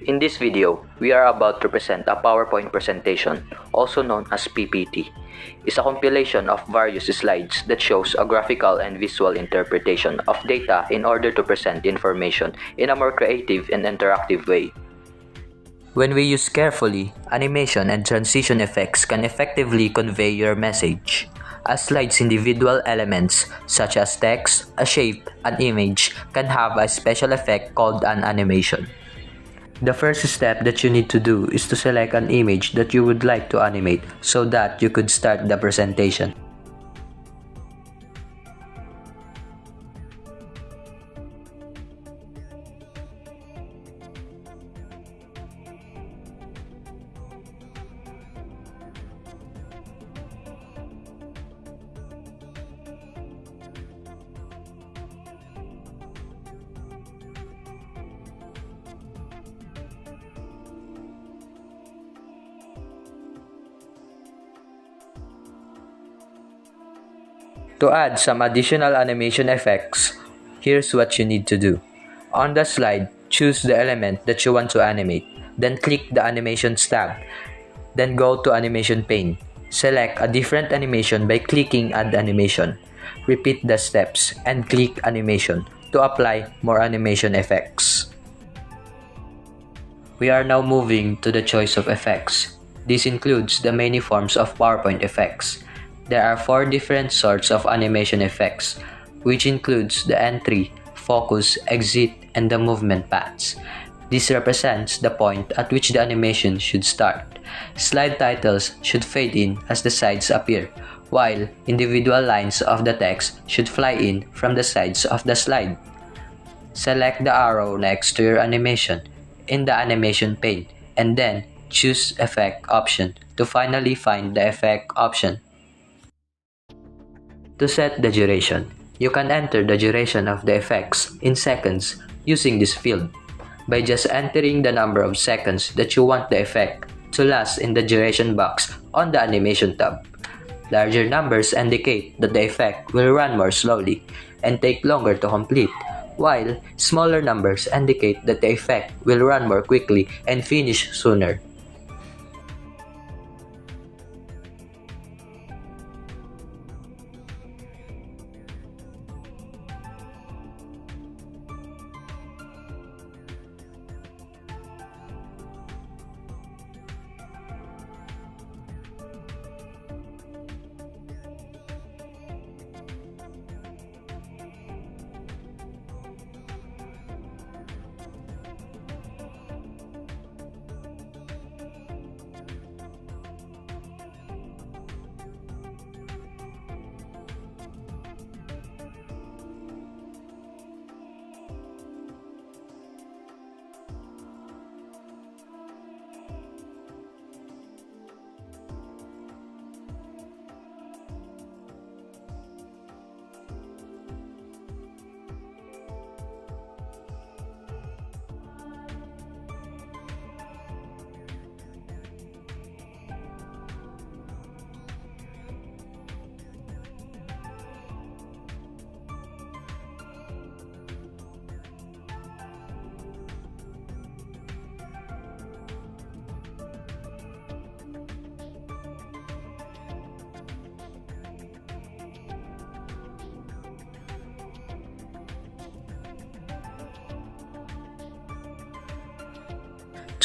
In this video, we are about to present a PowerPoint presentation, also known as PPT. It's a compilation of various slides that shows a graphical and visual interpretation of data in order to present information in a more creative and interactive way. When we use carefully, animation and transition effects can effectively convey your message. A slide's individual elements, such as text, a shape, an image, can have a special effect called an animation. The first step that you need to do is to select an image that you would like to animate so that you could start the presentation. To add some additional animation effects, here's what you need to do. On the slide, choose the element that you want to animate. Then click the Animations tab. Then go to Animation pane. Select a different animation by clicking Add Animation. Repeat the steps and click Animation to apply more animation effects. We are now moving to the choice of effects. This includes the many forms of PowerPoint effects. There are 4 different sorts of animation effects, which includes the entry, focus, exit, and the movement paths. This represents the point at which the animation should start. Slide titles should fade in as the sides appear, while individual lines of the text should fly in from the sides of the slide. Select the arrow next to your animation in the animation pane, and then choose Effect option to finally find the Effect option. To set the duration, you can enter the duration of the effects in seconds using this field by just entering the number of seconds that you want the effect to last in the duration box on the animation tab. Larger numbers indicate that the effect will run more slowly and take longer to complete, while smaller numbers indicate that the effect will run more quickly and finish sooner.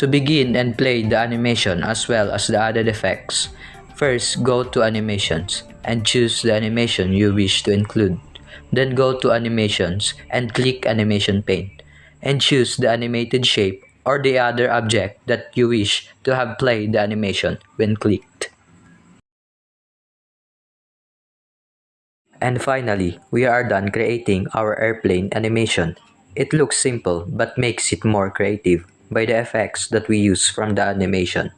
To begin and play the animation as well as the added effects, first go to Animations and choose the animation you wish to include. Then go to Animations and click Animation pane and choose the animated shape or the other object that you wish to have play the animation when clicked. And finally, we are done creating our airplane animation. It looks simple but makes it more creative by the effects that we use from the animation.